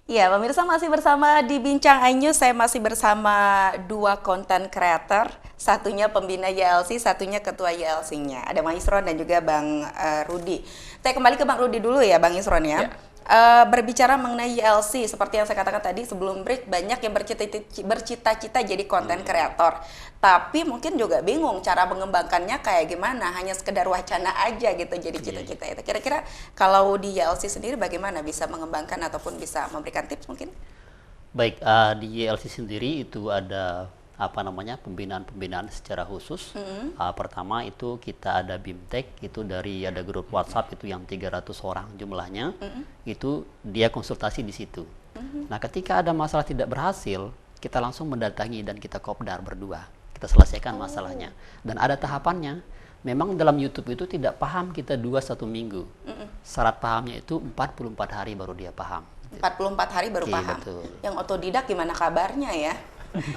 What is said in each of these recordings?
Ya, pemirsa masih bersama di Bincang iNews. Saya masih bersama dua konten creator. Satunya pembina YLC, satunya ketua YLC-nya. Ada Bang Isron dan juga Bang Rudi. Saya kembali ke Bang Rudi dulu ya, Bang Isron ya. Ya. Berbicara mengenai YLC, seperti yang saya katakan tadi sebelum break, banyak yang bercita-cita jadi konten kreator. Tapi mungkin juga bingung cara mengembangkannya kayak gimana, hanya sekedar wacana aja gitu jadi cita-cita itu. Kira-kira kalau di YLC sendiri bagaimana bisa mengembangkan ataupun bisa memberikan tips mungkin? Baik, di YLC sendiri itu ada pembinaan secara khusus. Pertama itu kita ada BIMTEK, itu dari ada grup WhatsApp itu yang 300 orang jumlahnya. Itu dia konsultasi di situ. Nah, ketika ada masalah tidak berhasil, kita langsung mendatangi dan kita kopdar berdua. Kita selesaikan masalahnya. Dan ada tahapannya. Memang dalam YouTube itu tidak paham kita 2-1 minggu. Syarat pahamnya itu 44 hari baru dia paham. 44 hari baru paham. Betul. Yang otodidak gimana kabarnya ya?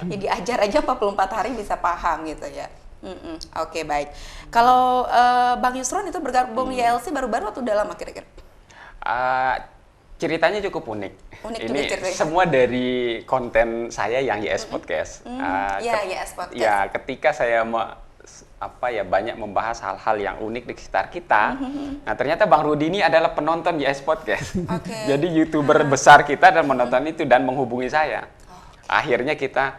Ya diajar aja 44 hari bisa paham gitu ya. Oke, baik. Kalau Bang Yusron itu bergabung YLC baru-baru atau udah lama kira-kira? Ceritanya cukup unik. Juga Ini ceritanya. semua dari konten saya yang YS Podcast. YS Podcast. Ya, ketika saya banyak membahas hal-hal yang unik di sekitar kita. Nah, ternyata Bang Rudi ini adalah penonton YS Podcast. Oke. Jadi YouTuber besar kita dan menonton itu dan menghubungi saya. Akhirnya kita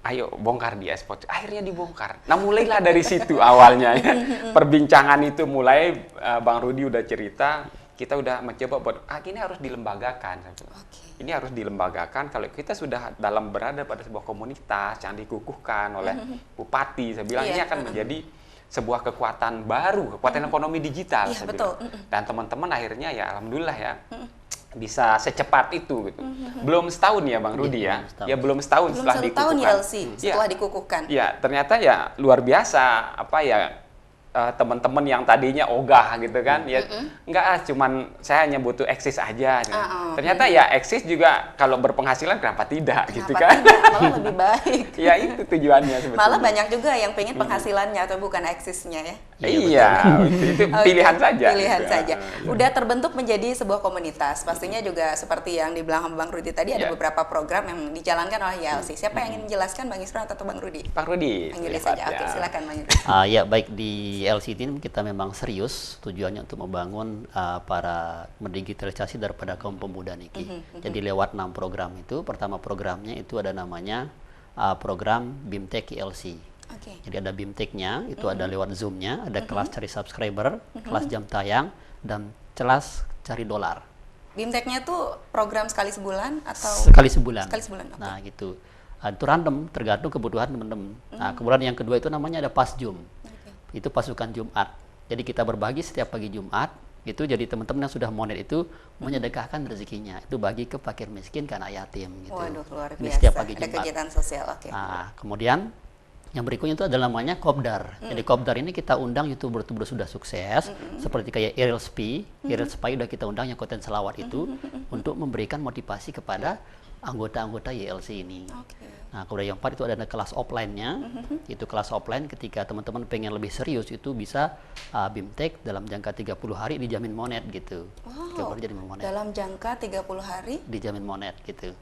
ayo bongkar di YS Podcast. Akhirnya dibongkar. Nah, mulailah dari situ awalnya ya. Perbincangan itu mulai Bang Rudi udah cerita, kita udah mencoba buat ini harus dilembagakan. Ini harus dilembagakan kalau kita sudah berada pada sebuah komunitas yang dikukuhkan oleh bupati. Saya bilang ini akan menjadi sebuah kekuatan baru, kekuatan ekonomi digital. Iya, saya betul. bilang. Dan teman-teman akhirnya ya alhamdulillah ya bisa secepat itu gitu. Belum setahun ya Bang Rudi ya. Ya belum setahun Belum setelah 1 tahun dikukuhkan. YLC setelah dikukuhkan. Ya, ternyata ya luar biasa teman-teman yang tadinya ogah gitu kan ya enggak cuman saya hanya butuh eksis aja gitu. Ternyata ya eksis juga kalau berpenghasilan kenapa tidak gitu kan. Tidak, malah lebih baik. Ya itu tujuannya sebetulnya. Malah banyak juga yang pengen penghasilannya atau bukan eksisnya ya. Iya, itu pilihan saja. Pilihan gitu. saja. Udah terbentuk menjadi sebuah komunitas. Pastinya juga seperti yang dibilang Bang Rudi tadi ada beberapa program yang dijalankan oleh YLC. Siapa yang ingin menjelaskan, Bang Isron atau Bang Rudi? Bang Rudi. Panggil saja. Oke, silakan Bang Rudi. Ya, baik, di LCT ini kita memang serius tujuannya untuk membangun para mendigitalisasi daripada kaum pemuda Niki. Jadi lewat 6 program itu, pertama programnya itu ada namanya program BIMTEK YLC. Jadi ada BIMTEK-nya, itu ada lewat Zoom-nya, ada kelas cari subscriber, kelas jam tayang, dan kelas cari dolar. BIMTEK-nya tuh program sekali sebulan atau? Sekali sebulan. Sekali sebulan, oke. Nah, gitu. Itu random, tergantung kebutuhan teman-teman. Nah, kemudian yang kedua itu namanya ada PasJum. Itu pasukan Jumat. Jadi kita berbagi setiap pagi Jumat, itu jadi teman-teman yang sudah monet itu menyedekahkan rezekinya. Itu bagi ke fakir miskin, ke anak yatim gitu. Waduh, luar biasa. Ini setiap pagi ada Jumat. kegiatan sosial, oke. Nah, kemudian yang berikutnya itu adalah namanya Kopdar. Jadi Kopdar ini kita undang YouTuber-YouTuber sudah sukses, seperti kayak Iril Spi. Iril Spi udah kita undang yang konten selawat itu, untuk memberikan motivasi kepada anggota-anggota YLC ini. Nah, kemudian yang 4 itu ada kelas offline-nya. Itu kelas offline ketika teman-teman pengen lebih serius itu bisa BIMTEK dalam jangka 30 hari dijamin monet gitu. Wow, jadi monet. dalam jangka 30 hari Dijamin monet gitu.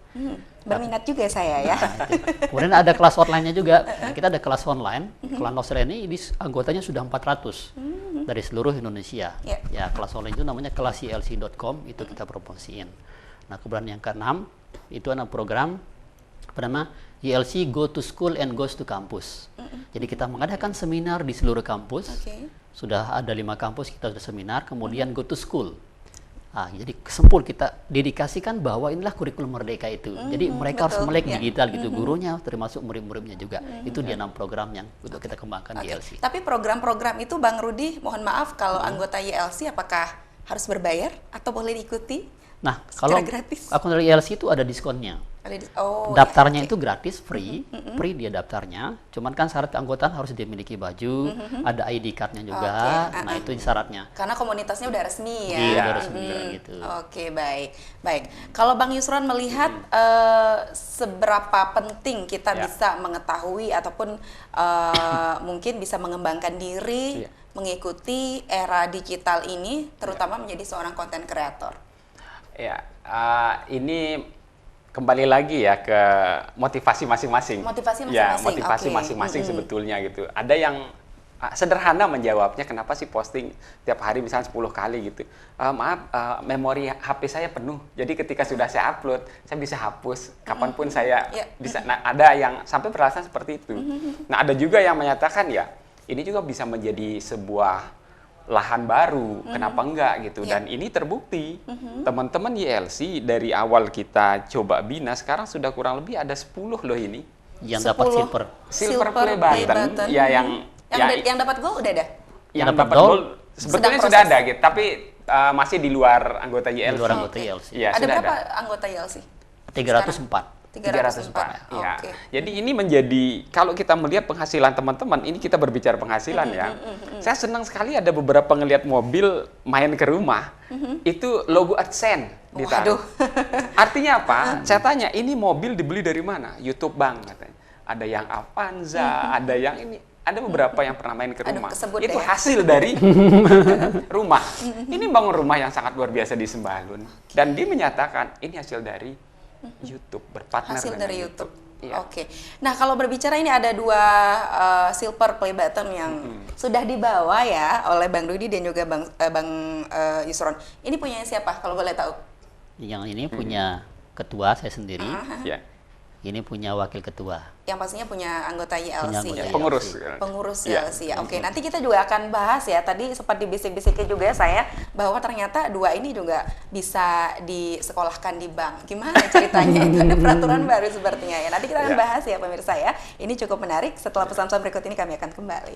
berminat juga saya ya. Nah, kemudian ada kelas online-nya juga. Nah, kita ada kelas online. Kelas online ini anggotanya sudah 400 dari seluruh Indonesia. Ya, kelas online itu namanya kelasylc.com, itu kita promosiin. Nah, kemudian yang keenam itu ada program bernama YLC Go to School and Goes to Campus. Jadi kita mengadakan seminar di seluruh kampus. Sudah ada 5 kampus kita sudah seminar, kemudian Go to School. Jadi sempur kita dedikasikan bahwa inilah kurikulum merdeka itu. Jadi mereka harus melek digital gitu, gurunya termasuk murid-muridnya juga. Itu dia 6 program yang untuk kita kembangkan di YLC. Tapi program-program itu Bang Rudi, mohon maaf kalau anggota YLC apakah harus berbayar atau boleh diikuti? Nah, kalau gratis? akun dari YLC itu ada diskonnya. Daftarnya itu gratis, free dia daftarnya. Cuman kan syarat keanggotaan harus dimiliki baju, ada ID card-nya juga. Nah, itu syaratnya. Karena komunitasnya udah resmi ya. Iya, udah resmi gitu. Oke, baik. Baik. Kalau Bang Yusron melihat seberapa penting kita bisa mengetahui ataupun mungkin bisa mengembangkan diri, mengikuti era digital ini, terutama menjadi seorang content creator. Ya, ini kembali lagi ya ke motivasi masing-masing. Motivasi Ya, masing-masing, motivasi oke. masing-masing sebetulnya gitu. Ada yang sederhana menjawabnya, kenapa sih posting tiap hari misalnya 10 kali gitu. Maaf, memori HP saya penuh. Jadi ketika sudah saya upload, saya bisa hapus kapanpun saya Ya. bisa. Nah, ada yang sampai beralasan seperti itu. Nah, ada juga yang menyatakan ya, ini juga bisa menjadi sebuah lahan baru, kenapa enggak gitu. Ya. Dan ini terbukti. Teman-teman YLC dari awal kita coba bina, sekarang sudah kurang lebih ada 10 loh ini. Yang dapat 10 silver. Silver play button, ya yang dapat gold udah ada. yang dapat dapat gold, gold sebetulnya sedang sudah proses. ada gitu, tapi masih di luar anggota YLC. Di luar anggota Oke. YLC. Iya, Ada sudah berapa ada. anggota YLC? 304. 304. Ya. Oke. Jadi ini menjadi, kalau kita melihat penghasilan teman-teman, ini kita berbicara penghasilan ya. Saya senang sekali ada beberapa ngelihat mobil main ke rumah, itu logo AdSense ditaruh. Waduh. Artinya apa? Saya tanya, ini mobil dibeli dari mana? YouTube Bang katanya. Ada yang Avanza, ada yang ini. Ada beberapa yang pernah main ke Aduh, rumah. kesebut Itu deh. hasil dari rumah. Ini bangun rumah yang sangat luar biasa di Sembalun. Dan dia menyatakan, ini hasil dari YouTube, berpartner Hasil dengan dari YouTube. Iya. Oke. Nah, kalau berbicara ini ada dua silver play button yang sudah dibawa ya oleh Bang Rudi dan juga Bang Yusron. Ini punya siapa kalau boleh tahu? Yang ini punya ketua saya sendiri. Ya. Ini punya wakil ketua. Yang pastinya punya anggota YLC. Punya anggota Ya, YLC. pengurus. Pengurus Iya. YLC ya. Oke, nanti kita juga akan bahas ya. Tadi sempat dibisik-bisiknya juga saya bahwa ternyata dua ini juga bisa disekolahkan di bank. Gimana ceritanya? Itu ada peraturan baru sepertinya ya. Nanti kita akan Iya. bahas ya pemirsa ya. Ini cukup menarik. Setelah pesan-pesan berikut ini kami akan kembali.